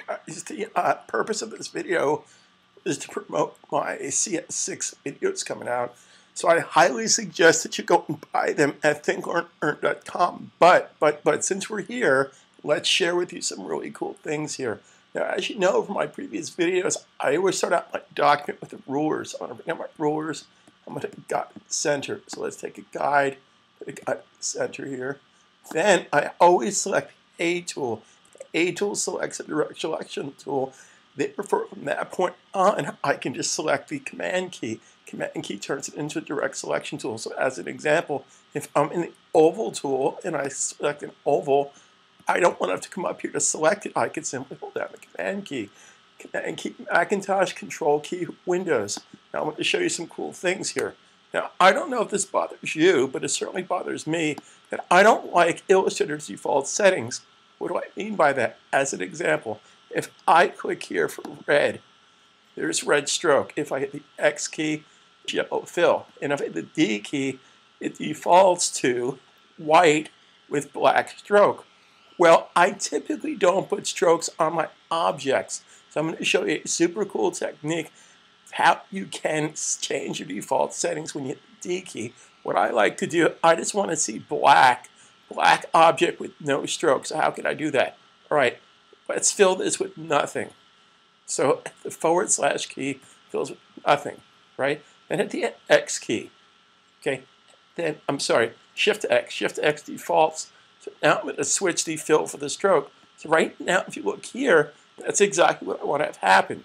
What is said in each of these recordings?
guys, the purpose of this video is to promote my CS6 videos coming out. So I highly suggest that you go and buy them at thinkornearn.com. But since we're here, let's share with you some really cool things here. Now, as you know from my previous videos, I always start out my document with the rulers. I'm going to bring out my rulers. I'm going to guide center. So let's take a guide, put a guide center here. Then I always select A tool. A tool selects a direct selection tool. Therefore, from that point on, I can just select the command key. Command key turns it into a direct selection tool. So as an example, if I'm in the oval tool and I select an oval, I don't want to have to come up here to select it. I can simply hold down the command key. Command key Macintosh, control key Windows. Now I'm going to show you some cool things here. Now, I don't know if this bothers you, but it certainly bothers me that I don't like Illustrator's default settings. What do I mean by that? As an example, if I click here for red, there's red stroke. If I hit the X key, it's yellow fill. And if I hit the D key, it defaults to white with black stroke. Well, I typically don't put strokes on my objects. So I'm going to show you a super cool technique how you can change your default settings when you hit the D key. What I like to do, I just want to see black object with no stroke. So how can I do that? All right, let's fill this with nothing. So the / key fills with nothing, right? Then hit the X key. Okay, then I'm sorry, Shift X defaults. So now I'm going to switch the fill for the stroke. So right now, if you look here, that's exactly what I want to have happen,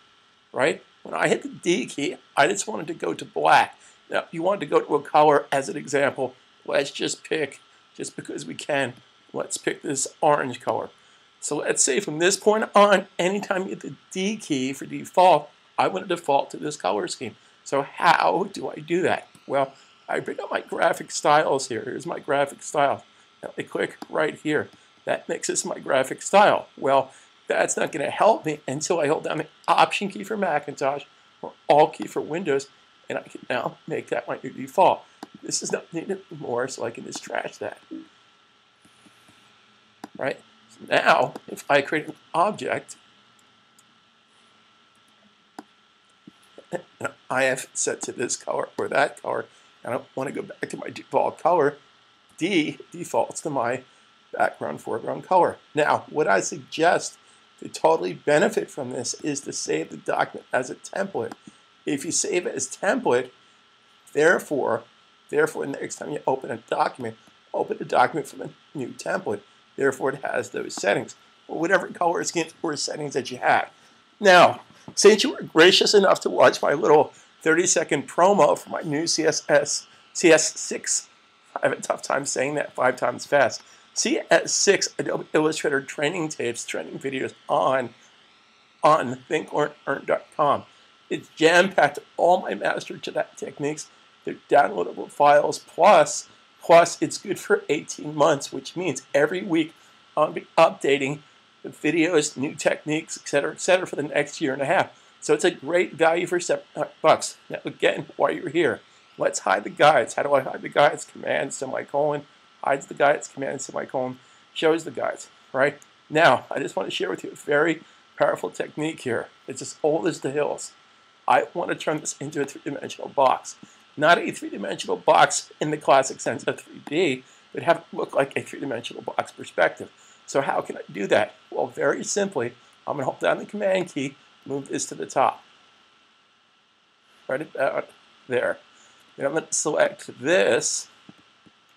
right? When I hit the D key, I just wanted to go to black. Now, if you want to go to a color, as an example, let's just pick, just because we can, let's pick this orange color. So let's say from this point on, anytime you hit the D key for default, I want to default to this color scheme. So how do I do that? Well, I bring up my graphic styles here. Here's my graphic style. Now I click right here. That makes this my graphic style. Well, that's not going to help me until I hold down the Option key for Macintosh or Alt key for Windows, and I can now make that my new default. This is not needed anymore, so I can just trash that. Right? So now, if I create an object, and I have set to this color or that color, and I want to go back to my default color, D defaults to my background foreground color. Now, what I suggest to totally benefit from this is to save the document as a template. If you save it as template, therefore, the next time you open a document from a new template. Therefore, it has those settings, or whatever color scheme or settings that you have. Now, since you were gracious enough to watch my little 30-second promo for my new CS6, I have a tough time saying that 5 times fast. CS6 Adobe Illustrator training tapes, training videos on thinkornearn.com. It's jam-packed all my master to that techniques. They're downloadable files, plus it's good for 18 months, which means every week I'll be updating the videos, new techniques, etc., for the next year and a half. So it's a great value for $7. Now again, while you're here, let's hide the guides. How do I hide the guides? Command, semicolon, hides the guides, command, semicolon, shows the guides, right? Now, I just want to share with you a very powerful technique here. It's as old as the hills. I want to turn this into a 3-dimensional box. Not a 3-dimensional box in the classic sense of 3D, but have it look like a 3-dimensional box perspective. So how can I do that? Well, very simply, I'm going to hold down the command key, move this to the top. Right about there. Then I'm going to select this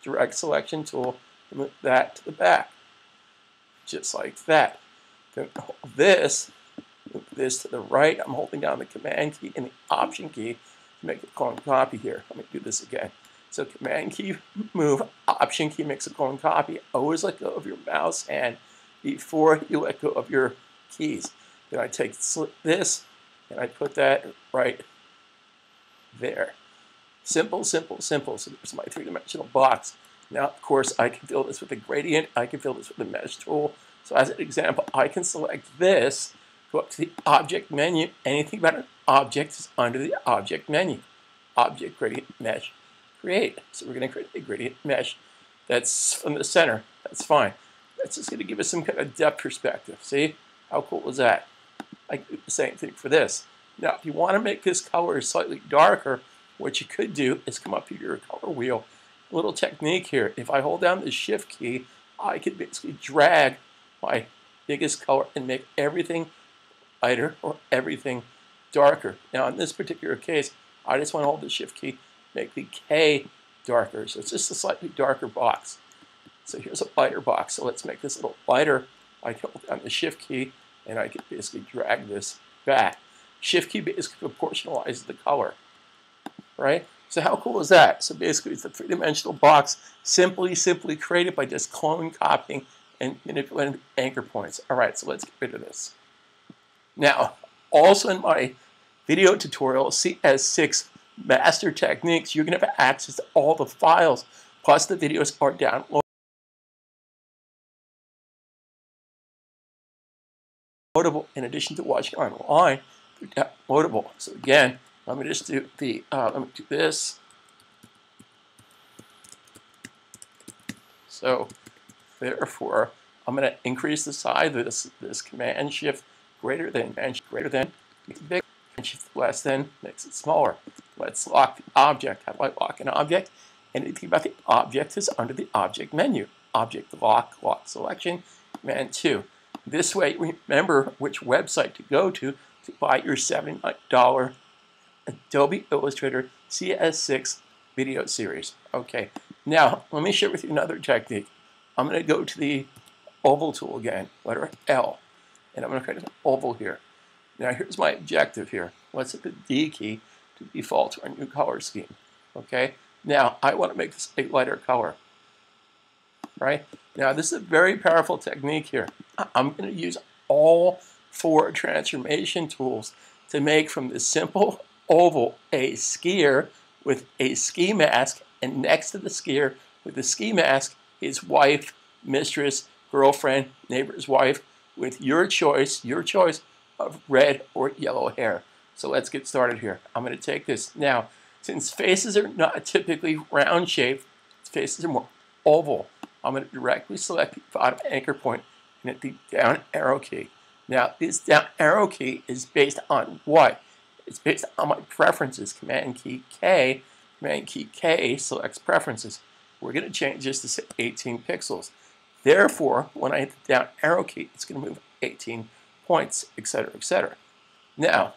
direct selection tool and move that to the back. Just like that. Then hold this, move this to the right. I'm holding down the command key and the Option key to make a clone copy here. Let me do this again. So command key, move, Option key makes a clone copy. Always let go of your mouse hand before you let go of your keys. Then I take this and I put that right there. Simple, simple, simple. So there's my 3-dimensional box. Now, of course, I can fill this with a gradient. I can fill this with a mesh tool. So as an example, I can select this, go up to the object menu. Anything about an object is under the object menu. Object, gradient, mesh, create. So we're going to create a gradient mesh that's from the center. That's fine. That's just going to give us some kind of depth perspective. See? How cool is that? I can do the same thing for this. Now, if you want to make this color slightly darker, what you could do is come up to your color wheel. A little technique here. If I hold down the Shift key, I can basically drag my biggest color and make everything lighter or everything darker. Now, in this particular case, I just want to hold the Shift key, make the K darker. So it's just a slightly darker box. So here's a lighter box. So let's make this a little lighter. I can hold down the Shift key, and I can basically drag this back. Shift key basically proportionalizes the color, right? So how cool is that? So basically, it's a three-dimensional box simply created by just cloning, copying, and manipulating anchor points. All right, so let's get rid of this. Now, also in my video tutorial, CS6 Master Techniques, you're going to have access to all the files, plus the videos are downloadable in addition to watching online. They're downloadable. So again, let me just do let me do this. So therefore, I'm going to increase the size of this Command Shift greater than, Command Shift greater than, big, Command Shift less than makes it smaller. Let's lock the object. How do I lock an object? Anything about the object is under the Object menu. Object lock, lock selection, Command 2. This way, remember which website to go to buy your $79 Adobe Illustrator CS6 video series. Okay, now let me share with you another technique. I'm going to go to the oval tool again, letter L, and I'm going to create an oval here. Now here's my objective here. Let's hit the D key to default to our new color scheme. Okay, now I want to make this a lighter color. Right? Now this is a very powerful technique here. I'm going to use all 4 transformation tools to make from this simple oval a skier with a ski mask, and next to the skier with the ski mask, his wife, mistress, girlfriend, neighbor's wife, with your choice of red or yellow hair. So let's get started here. I'm going to take this. Now, since faces are not typically round shaped, faces are more oval, I'm going to directly select the bottom anchor point and hit the down arrow key. Now, this down arrow key is based on what? It's based on my preferences. Command key K selects preferences. We're going to change this to say 18 pixels. Therefore, when I hit the down arrow key, it's going to move 18 points, etc., etc. Now,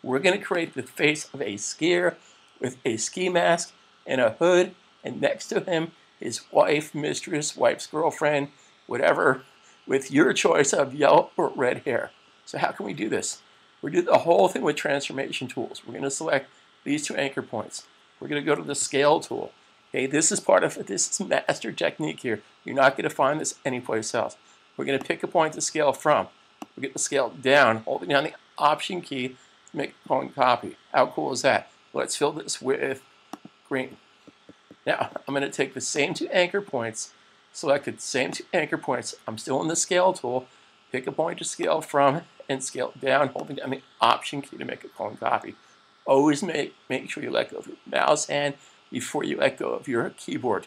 we're going to create the face of a skier with a ski mask and a hood, and next to him, his wife, mistress, wife's girlfriend, whatever, with your choice of yellow or red hair. So how can we do this? We do the whole thing with transformation tools. We're going to select these 2 anchor points. We're going to go to the scale tool. Okay, this is master technique here. You're not going to find this anyplace else. We're going to pick a point to scale from. We get the scale down, holding down the Option key to make a clone copy. How cool is that? Let's fill this with green. Now, I'm going to take the same 2 anchor points, selected the same 2 anchor points. I'm still in the scale tool. Pick a point to scale from and scale down, holding down the Option key to make a clone copy. Always make sure you let go of your mouse hand before you let go of your keyboard.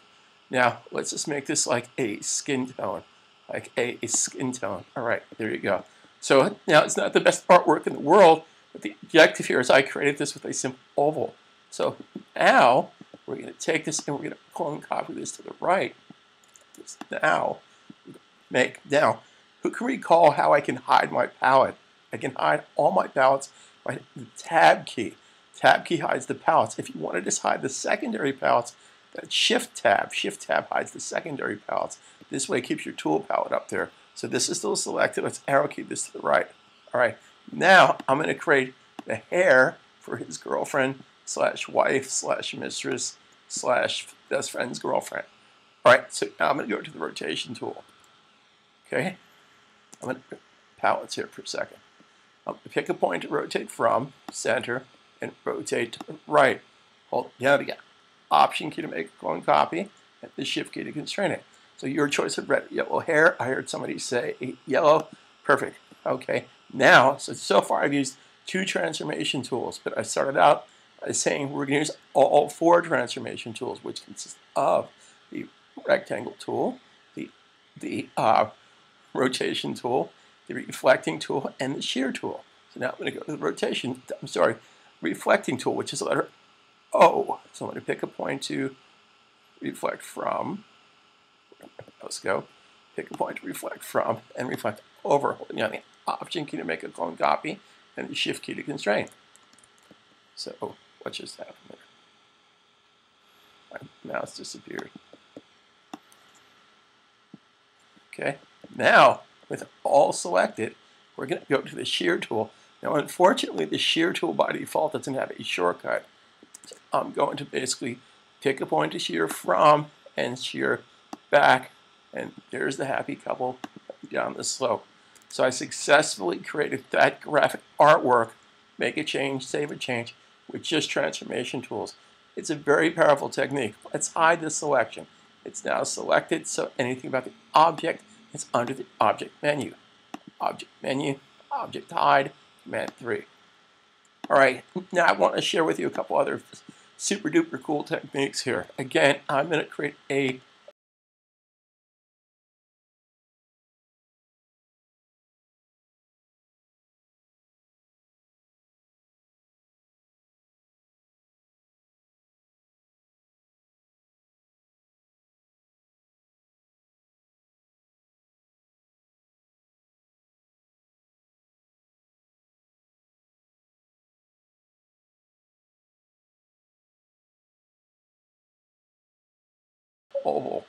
Now, let's just make this like a skin tone. Like a skin tone. All right, there you go. So now it's not the best artwork in the world, but the objective here is I created this with a simple oval. So now we're going to take this and we're going to clone copy this to the right. Now, who can recall how I can hide my palette? I can hide all my palettes by the Tab key. Tab key hides the palettes. If you want to just hide the secondary palettes, that's Shift Tab. Shift Tab hides the secondary palettes. This way it keeps your tool palette up there. So this is still selected. Let's arrow key this to the right. All right. Now I'm going to create the hair for his girlfriend / wife / mistress / best friend's girlfriend. All right. So now I'm going to go to the rotation tool. Okay. I'm going to put palettes here for a second. I'm going to pick a point to rotate from, center, and rotate to the right. Hold down again. Option key to make a clone copy, and the Shift key to constrain it. So your choice of red, yellow hair. I heard somebody say yellow. Perfect. Okay. Now, so far I've used 2 transformation tools, but I started out by saying we're going to use all 4 transformation tools, which consist of the rectangle tool, the rotation tool, the reflecting tool, and the shear tool. So now I'm going to go to the reflecting tool, which is the letter O. So I'm going to pick a point to reflect from. Let's go. Pick a point to reflect from and reflect over, holding down the Option key to make a clone copy and the Shift key to constrain. So what just happened there? My mouse disappeared. Okay, now with all selected, we're going to go to the Shear Tool. Now, unfortunately, the Shear Tool by default doesn't have a shortcut. So I'm going to basically pick a point to shear from and shear back, and there's the happy couple down the slope. So I successfully created that graphic artwork, make a change, save a change, with just transformation tools. It's a very powerful technique. Let's hide the selection. It's now selected, so anything about the object is under the Object menu. Object menu, Object hide, Command 3. All right, now I want to share with you a couple other super duper cool techniques here. Again, I'm going to create a oval.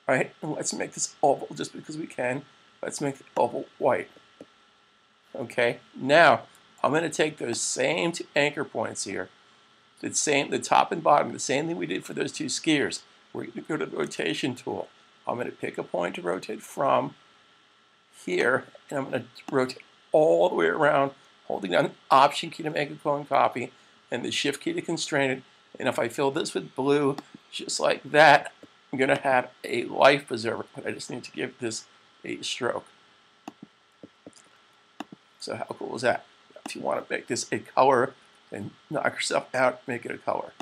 All right, and let's make this oval just because we can. Let's make the oval white. Okay, now I'm going to take those same two anchor points here, the top and bottom, the same thing we did for those two skiers. We're going to go to the rotation tool. I'm going to pick a point to rotate from here, and I'm going to rotate all the way around, holding down the Option key to make a clone copy, and the Shift key to constrain it. And if I fill this with blue, just like that, I'm going to have a life preserver, but I just need to give this a stroke. So how cool is that? If you want to make this a color, then knock yourself out, make it a color.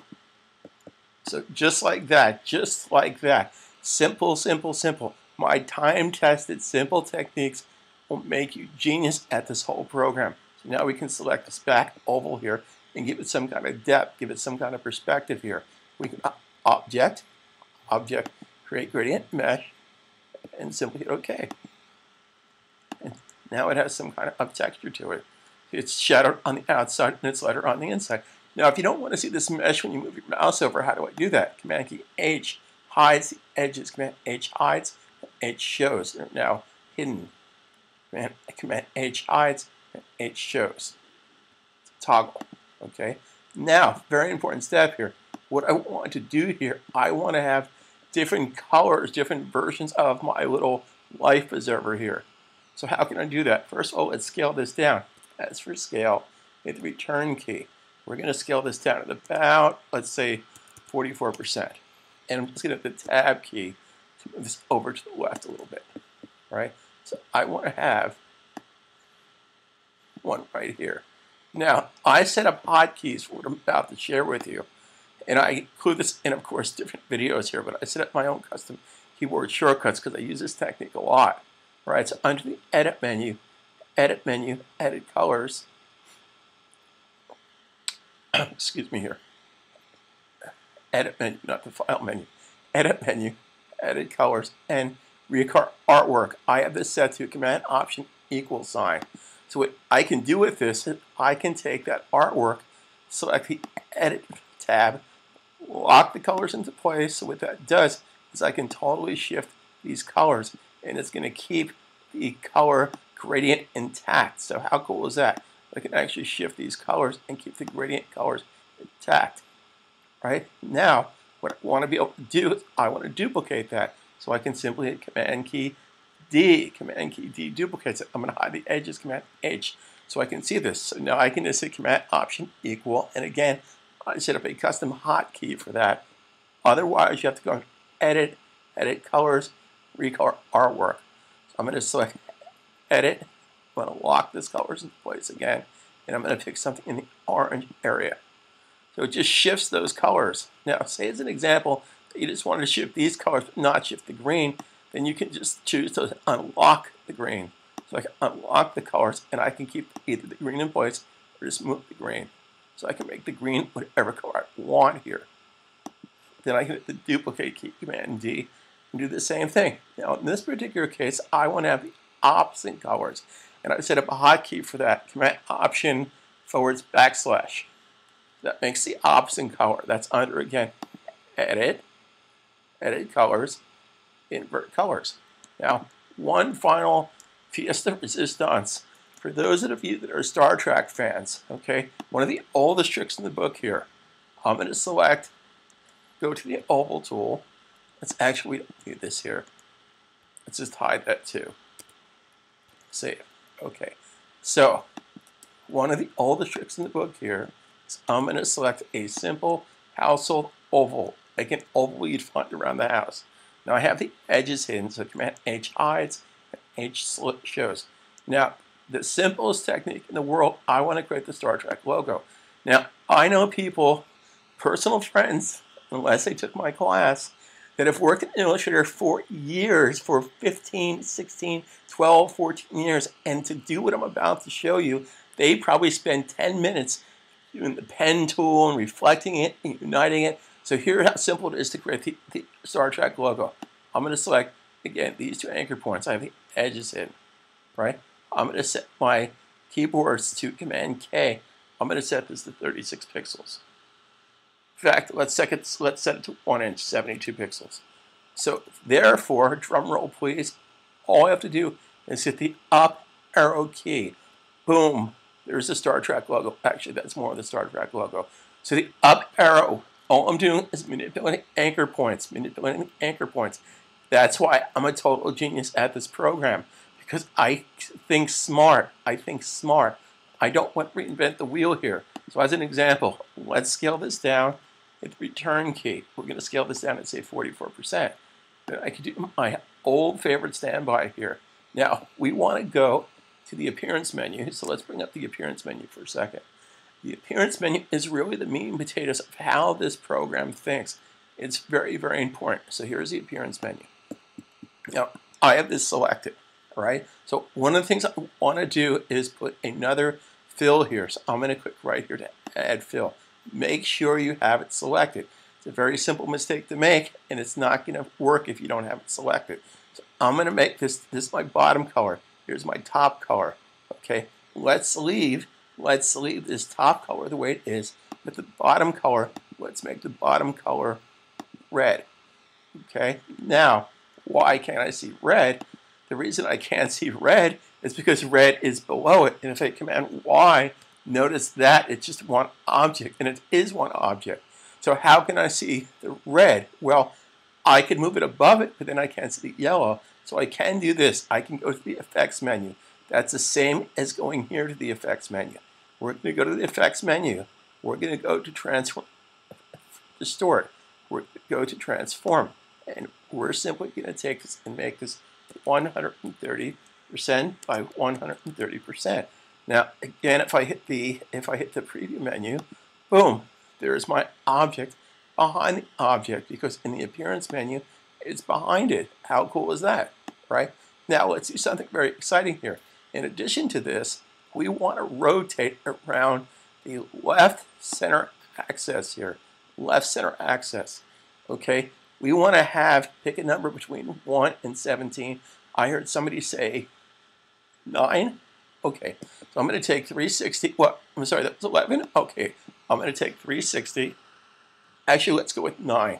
So just like that, just like that. Simple, simple, simple. My time-tested simple techniques will make you genius at this whole program. So now we can select this back oval here and give it some kind of depth, give it some kind of perspective here. We can Object, create gradient mesh, and simply hit OK. And now it has some kind of texture to it. It's shadowed on the outside and it's lighter on the inside. Now, if you don't want to see this mesh when you move your mouse over, how do I do that? Command key H hides the edges. Command H hides, H shows. They're now hidden. Command H hides, and H shows. Toggle. Okay. Now, very important step here. What I want to do here, I want to have different colors, different versions of my little life preserver here. So how can I do that? First of all, let's scale this down. As for scale, hit the return key. We're going to scale this down to about, let's say, 44%. And I'm just going to hit the tab key to move this over to the left a little bit. All right? So I want to have one right here. Now, I set up hotkeys for what I'm about to share with you. And I include this in, of course, different videos here, but I set up my own custom keyboard shortcuts because I use this technique a lot. All right, so under the Edit menu, Edit Colors. Excuse me here. Edit menu, not the File menu. Edit menu, Edit Colors, and Record Artwork. I have this set to Command Option equal sign. So what I can do with this is I can take that artwork, select the Edit tab, lock the colors into place. So what that does is I can totally shift these colors, and it's going to keep the color gradient intact. So how cool is that? I can actually shift these colors and keep the gradient colors intact. Right? Now, what I want to be able to do is I want to duplicate that. So I can simply hit Command key D. Command key D duplicates it. I'm going to hide the edges, Command H, so I can see this. So now I can just hit Command Option equal, and again, I set up a custom hotkey for that. Otherwise, you have to go Edit, Edit Colors, Recolor Artwork. So I'm going to select Edit. I'm going to lock this colors into place again, and I'm going to pick something in the orange area. So it just shifts those colors. Now, say as an example, that you just wanted to shift these colors, but not shift the green, then you can just choose to unlock the green. So I can unlock the colors, and I can keep either the green in place or just move the green. So I can make the green whatever color I want here. Then I can hit the duplicate key, Command D, and do the same thing. Now in this particular case, I want to have the opposite colors, and I set up a hotkey for that. Command Option / backslash. That makes the opposite color. That's under, again, Edit, Edit Colors, Invert Colors. Now, one final pièce de résistance. For those of you that are Star Trek fans, okay, one of the oldest tricks in the book here, I'm going to select, go to the oval tool. Let's actually, we don't do this here. Let's just hide that too. Save. Okay. So, one of the oldest tricks in the book here is I'm going to select a simple household oval, like an oval you'd find around the house. Now I have the edges hidden, so Command H hides and H shows. Now, the simplest technique in the world, I want to create the Star Trek logo. Now, I know people, personal friends, unless they took my class, that have worked in Illustrator for years, for 15, 16, 12, 14 years, and to do what I'm about to show you, they probably spend 10 minutes doing the pen tool and reflecting it and uniting it. So here's how simple it is to create the Star Trek logo. I'm going to select, again, these two anchor points. I have the edges in, right? I'm going to set my keyboards to Command K. I'm going to set this to 36 pixels. In fact, let's set it to 1 inch, 72 pixels. So therefore, drum roll please, all I have to do is hit the up arrow key. Boom, there's the Star Trek logo. Actually, that's more of the Star Trek logo. So the up arrow, all I'm doing is manipulating anchor points, That's why I'm a total genius at this program, because I think smart. I don't want to reinvent the wheel here. So as an example, let's scale this down. Hit the return key. We're going to scale this down and say 44%. Then I can do my old favorite standby here. Now, we want to go to the appearance menu. So let's bring up the appearance menu for a second. The appearance menu is really the meat and potatoes of how this program thinks. It's very, very important. So here's the appearance menu. Now, I have this selected, all right? So one of the things I want to do is put another fill here. So I'm going to click right here to add fill. Make sure you have it selected. It's a very simple mistake to make, and it's not going to work if you don't have it selected. So I'm going to make this is my bottom color. Here's my top color. Okay, let's leave this top color the way it is. But the bottom color, let's make the bottom color red. Okay, now why can't I see red? The reason I can't see red is because red is below it. And if I Command Y, notice that it's just one object, and it is one object. So how can I see the red? Well, I can move it above it, but then I can't see the yellow. So I can do this. I can go to the effects menu. That's the same as going here to the effects menu. We're going to go to the effects menu. We're going to go to transform, distort. We're going to go to transform. And we're simply going to take this and make this 130% by 130%. Now, again, if I hit the preview menu, boom, there's my object behind the object, because in the appearance menu, it's behind it. How cool is that, right? Now, let's do something very exciting here. In addition to this, we want to rotate around the left center axis here. Left center axis, okay? We want to pick a number between 1 and 17. I heard somebody say 9. Okay, so I'm going to take 360. What? I'm sorry, that was 11? Okay, I'm going to take 360. Actually, let's go with 9.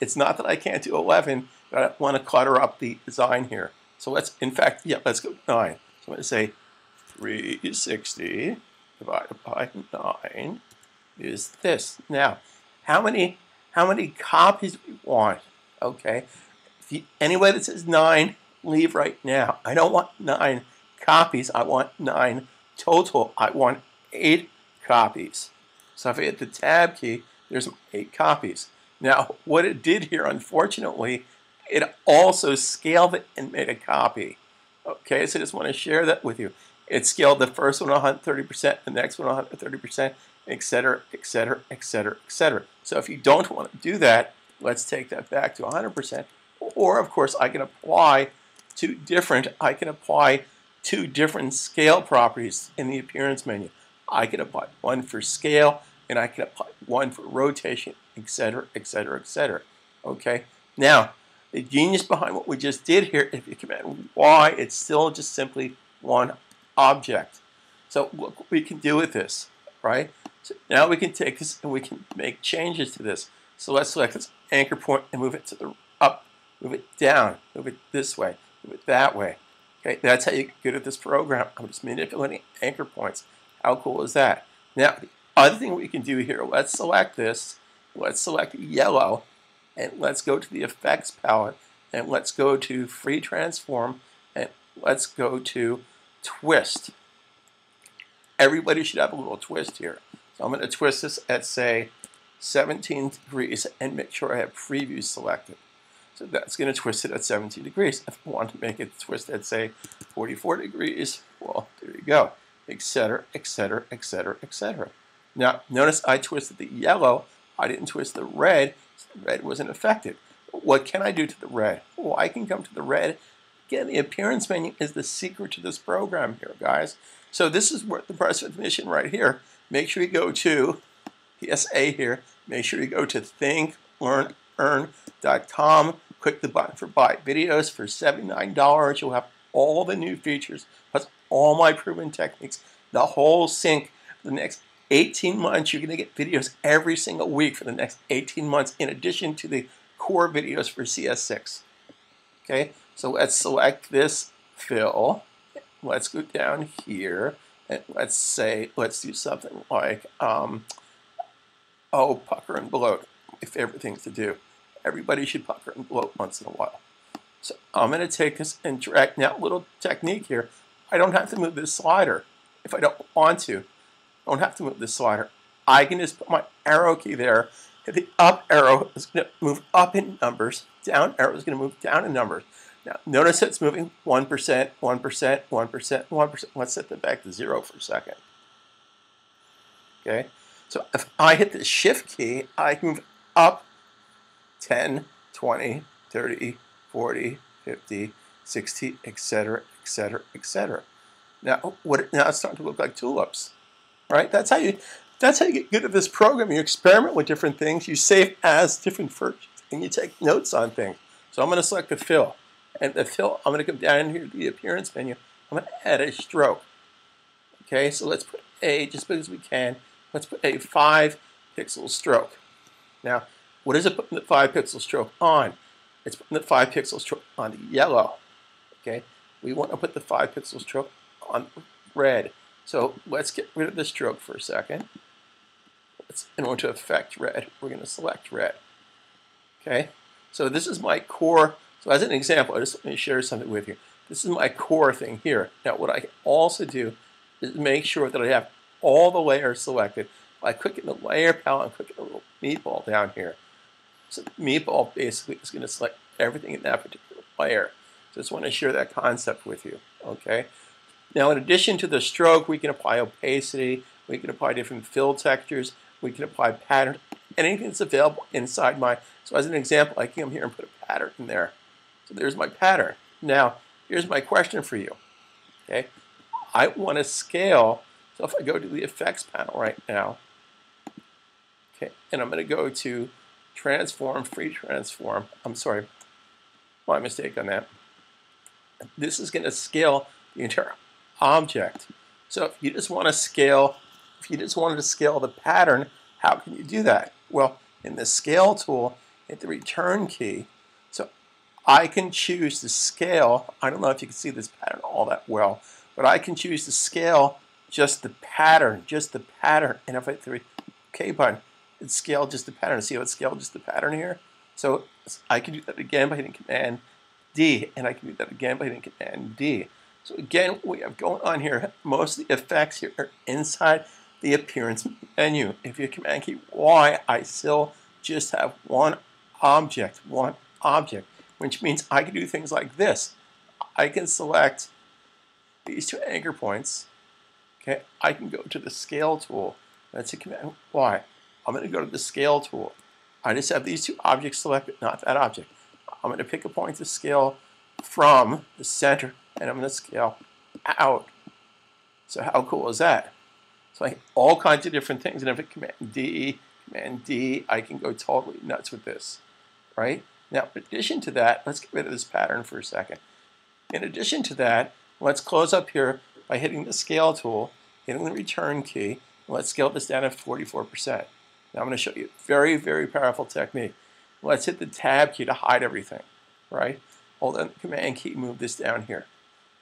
It's not that I can't do 11, but I want to clutter up the design here. So let's, in fact, yeah, let's go 9. So I'm going to say 360 divided by 9 is this. Now, how many copies do we want? Okay, anyway that says 9, leave right now. I don't want 9 copies. I want 9 total. I want 8 copies. So if I hit the tab key, there's 8 copies. Now, what it did here, unfortunately, it also scaled it and made a copy. Okay, so I just want to share that with you. It scaled the first one 130%, the next one 130%, etc., etc., etc., etc. So if you don't want to do that, let's take that back to 100%. Or, of course, I can apply two different, I can apply two different scale properties in the appearance menu. I can apply one for scale, and I can apply one for rotation, etc., etc., etc. Okay? Now, the genius behind what we just did here, if you command Y, it's still just simply one object. So look what we can do with this, right? So now we can take this and we can make changes to this. So let's select this anchor point and move it to the up, move it down, move it this way, move it that way. Okay, that's how you get good at this program. I'm just manipulating anchor points. How cool is that? Now, the other thing we can do here, let's select this. Let's select yellow, and let's go to the effects palette, and let's go to free transform, and let's go to twist. Everybody should have a little twist here. So I'm going to twist this at, say, 17 degrees, and make sure I have preview selected. So that's going to twist it at 17 degrees. If I want to make it twist at, say, 44 degrees, well, there you go, etc., etc., etc., etc. Now, notice I twisted the yellow. I didn't twist the red, so the red wasn't affected. What can I do to the red? Well, I can come to the red. Again, the appearance menu is the secret to this program here, guys. So this is where the price definition right here. Make sure you go to PSA here. Make sure you go to thinklearnearn.com. Click the button for buy videos for $79. You'll have all the new features, plus all my proven techniques, the whole sync. For the next 18 months, you're going to get videos every single week for the next 18 months, in addition to the core videos for CS6. Okay, so let's select this fill. Let's go down here, and let's do something like, pucker and bloat. My favorite thing to do. Everybody should pucker and bloat once in a while. So I'm going to take this and drag. Now, little technique here. I don't have to move this slider if I don't want to. I don't have to move this slider. I can just put my arrow key there. The up arrow is going to move up in numbers. Down arrow is going to move down in numbers. Now, notice it's moving 1%, 1%, 1%, 1%. Let's set that back to 0 for a second. Okay? So if I hit the shift key, I can move up 10, 20, 30, 40, 50, 60, etc., etc., etc. Now it's starting to look like tulips, right? That's how you get good at this program. You experiment with different things. You save as different versions, and you take notes on things. So I'm going to select the fill, and the fill. I'm going to come down here to the appearance menu. I'm going to add a stroke. Okay, so let's put just because we can. Let's put a 5-pixel stroke. Now, what is it putting the 5-pixel stroke on? It's putting the 5-pixel stroke on the yellow. Okay, we want to put the 5-pixel stroke on red. So let's get rid of the stroke for a second. In order to affect red, we're going to select red. Okay, so this is my core. So as an example, I just want to share something with you. This is my core thing here. Now, what I can also do is make sure that I have all the layers selected by clicking the layer palette and clicking the little meatball down here. So the meatball basically is going to select everything in that particular layer. So I just want to share that concept with you. Okay. Now, in addition to the stroke, we can apply opacity. We can apply different fill textures. We can apply patterns. Anything that's available inside my. So as an example, I can come here and put a pattern in there. So there's my pattern. Now, here's my question for you. Okay. I want to scale. So if I go to the effects panel right now, okay, and I'm going to go to transform, free transform. I'm sorry, my mistake on that. This is going to scale the entire object. So if you just want to scale, if you just wanted to scale the pattern, how can you do that? Well, in the scale tool, hit the return key. So I can choose to scale. I don't know if you can see this pattern all that well, but I can choose to scale just the pattern, and if I hit the OK button, it scaled just the pattern. See how it scaled just the pattern here? So I can do that again by hitting Command D, and I can do that again by hitting Command D. So again, what we have going on here, most of the effects here are inside the appearance menu. If you Command key Y, I still just have one object, which means I can do things like this. I can select these two anchor points. Okay, I can go to the scale tool. That's a Command Y. I'm going to go to the scale tool. I just have these two objects selected, not that object. I'm going to pick a point to scale from the center, and I'm going to scale out. So how cool is that? So I have all kinds of different things, and if I Command D, I can go totally nuts with this, right? Now, in addition to that, let's get rid of this pattern for a second. In addition to that, let's close up here by hitting the Scale tool, hitting the Return key, and let's scale this down to 44%. Now I'm going to show you a very, very powerful technique. Let's hit the Tab key to hide everything, right? Hold down the Command key, move this down here.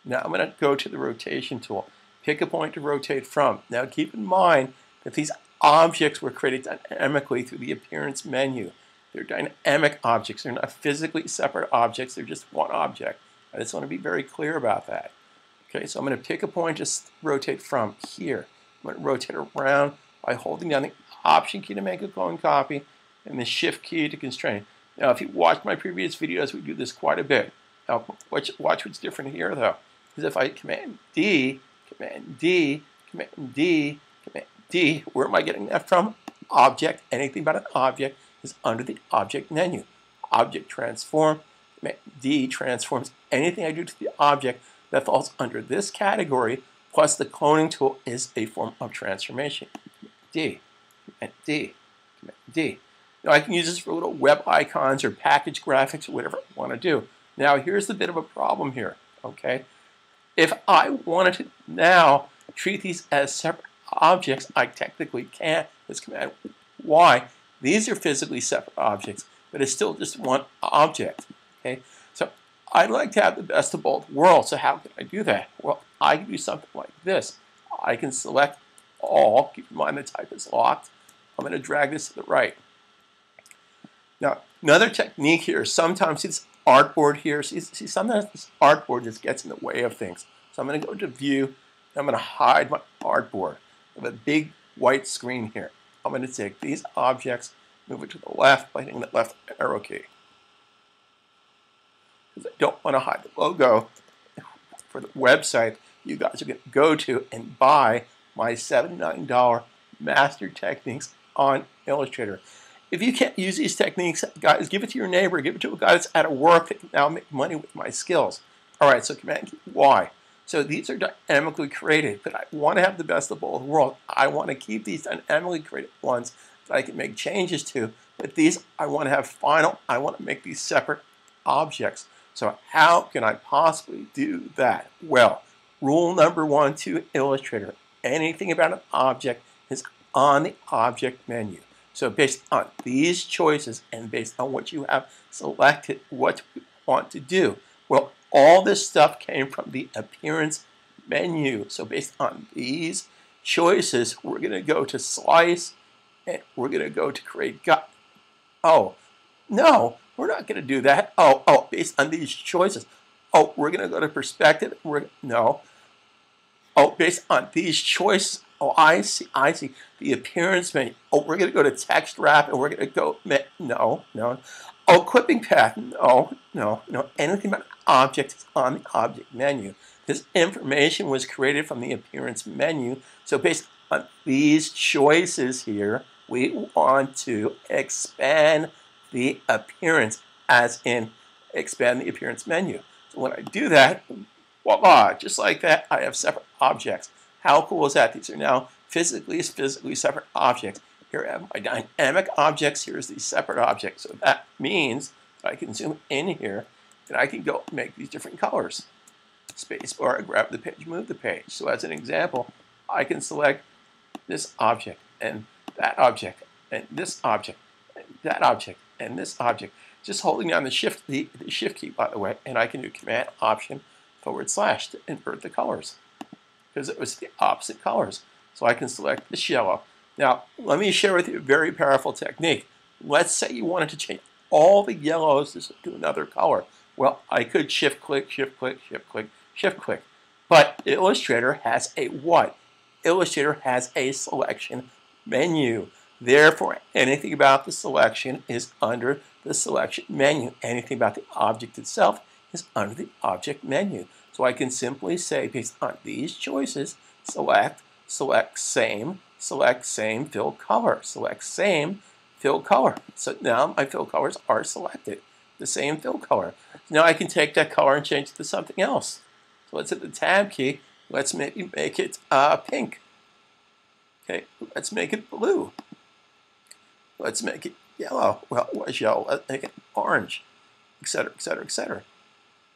Now I'm going to go to the Rotation tool. Pick a point to rotate from. Now keep in mind that these objects were created dynamically through the Appearance menu. They're dynamic objects. They're not physically separate objects. They're just one object. I just want to be very clear about that. Okay, so I'm going to pick a point to rotate from here. I'm going to rotate around by holding down the Option key to make a clone copy and the Shift key to constrain. Now, if you watched my previous videos, we do this quite a bit. Now, watch what's different here, though. Because if I Command D, Command D, Command D, Command D, where am I getting that from? Object. Anything about an object is under the Object menu. Object Transform. Command D transforms anything I do to the object that falls under this category, plus the cloning tool is a form of transformation. D, Command D, Command D. Now I can use this for little web icons or package graphics or whatever I want to do. Now here's the bit of a problem here, okay? If I wanted to now treat these as separate objects, I technically can't. This Command Y. These are physically separate objects, but it's still just one object, okay? So I'd like to have the best of both worlds, so how can I do that? Well, I can do something like this. I can select all, keep in mind the type is locked. I'm going to drag this to the right. Now, another technique here, sometimes this artboard here, see sometimes this artboard just gets in the way of things. So I'm going to go to View, and I'm going to hide my artboard. I have a big white screen here. I'm going to take these objects, move it to the left by hitting the left arrow key. Because I don't want to hide the logo for the website you guys are going to go to and buy my $79 Master Techniques on Illustrator. If you can't use these techniques, guys, give it to your neighbor. Give it to a guy that's out of work that can now make money with my skills. All right, so Command key Y. So these are dynamically created, but I want to have the best of both worlds. I want to keep these dynamically created ones that I can make changes to, but these I want to have final. I want to make these separate objects. So how can I possibly do that? Well, rule number 1 to Illustrator. Anything about an object is on the Object menu. So based on these choices and based on what you have selected, what you want to do, well, all this stuff came from the Appearance menu. So based on these choices, we're going to go to Slice, and we're going to go to Create Guide. Oh, no, we're not going to do that. Oh, based on these choices. Oh, we're going to go to Perspective. No. Oh, based on these choices. Oh, I see. The Appearance menu. Oh, we're going to go to Text Wrap, and we're going to go, no. Oh, Clipping Path. No. Anything but an object is on the Object menu. This information was created from the Appearance menu. So based on these choices here, we want to expand the appearance, as in expand the Appearance menu. So when I do that, voila, just like that, I have separate objects. How cool is that? These are now physically separate objects. Here I have my dynamic objects. Here's the separate objects. So that means that I can zoom in here and I can go make these different colors. Spacebar, grab the page, move the page. So as an example, I can select this object and that object and this object and that object and this object. Just holding down the shift key, by the way, and I can do Command Option / to invert the colors, because it was the opposite colors. So I can select this yellow. Now, let me share with you a very powerful technique. Let's say you wanted to change all the yellows to another color. Well, I could shift click. But Illustrator has a what? Illustrator has a selection menu. Therefore, anything about the selection is under the selection menu. Anything about the object itself is under the Object menu. So I can simply say, based on these choices, select same, fill color, select same, fill color. So now my fill colors are selected, the same fill color. Now I can take that color and change it to something else. So let's hit the Tab key, Let's maybe make it pink. Okay, let's make it blue. Let's make it yellow. Well, it was yellow. Let's make it orange, etc., etc., etc.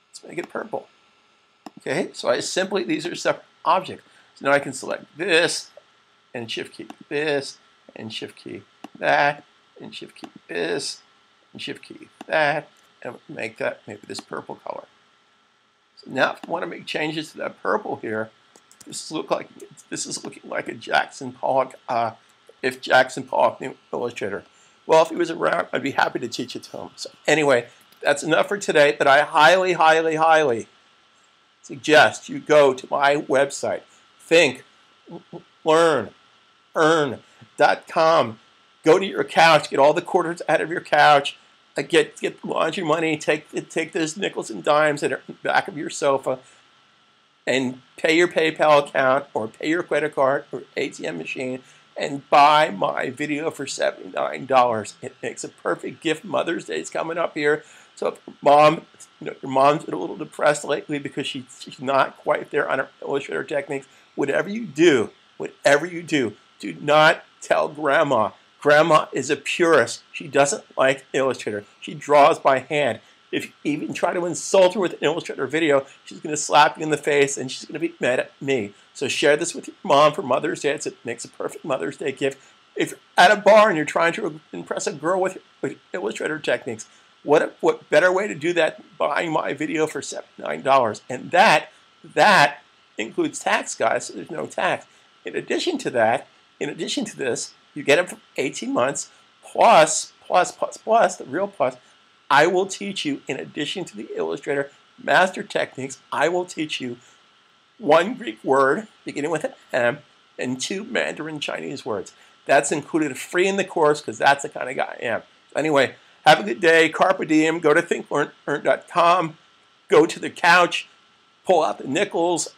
Let's make it purple. Okay, so these are separate objects. So now I can select this, and shift key this, and shift key that, and shift key this, and shift key that, and make that maybe this purple color. So now if I want to make changes to that purple here, this is looking like a Jackson Pollock, if Jackson Pollock knew Illustrator. Well, if he was around, I'd be happy to teach it to him. So anyway, that's enough for today, but I highly, highly, highly suggest you go to my website, thinklearnearn.com. Go to your couch, get all the quarters out of your couch, get the laundry money, take those nickels and dimes that are in the back of your sofa, and pay your PayPal account or pay your credit card or ATM machine and buy my video for $79. It makes a perfect gift. Mother's Day is coming up here. So if your mom's been a little depressed lately because she's not quite there on her Illustrator techniques, whatever you do, do not tell Grandma. Grandma is a purist. She doesn't like Illustrator. She draws by hand. If you even try to insult her with an Illustrator video, she's going to slap you in the face and she's going to be mad at me. So share this with your mom for Mother's Day. It makes a perfect Mother's Day gift. If you're at a bar and you're trying to impress a girl with Illustrator techniques, what better way to do that than buying my video for $79? And that includes tax, guys, so there's no tax. In addition to this, you get it for 18 months, plus, the real plus, I will teach you, in addition to the Illustrator Master Techniques, I will teach you 1 Greek word, beginning with an M, and 2 Mandarin Chinese words. That's included free in the course, because that's the kind of guy I am. So anyway, have a good day. Carpe diem. Go to thinklearnearn.com. Go to the couch. Pull out the nickels.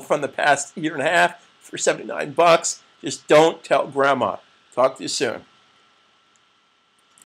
From the past year and a half for $79. Just don't tell Grandma. Talk to you soon.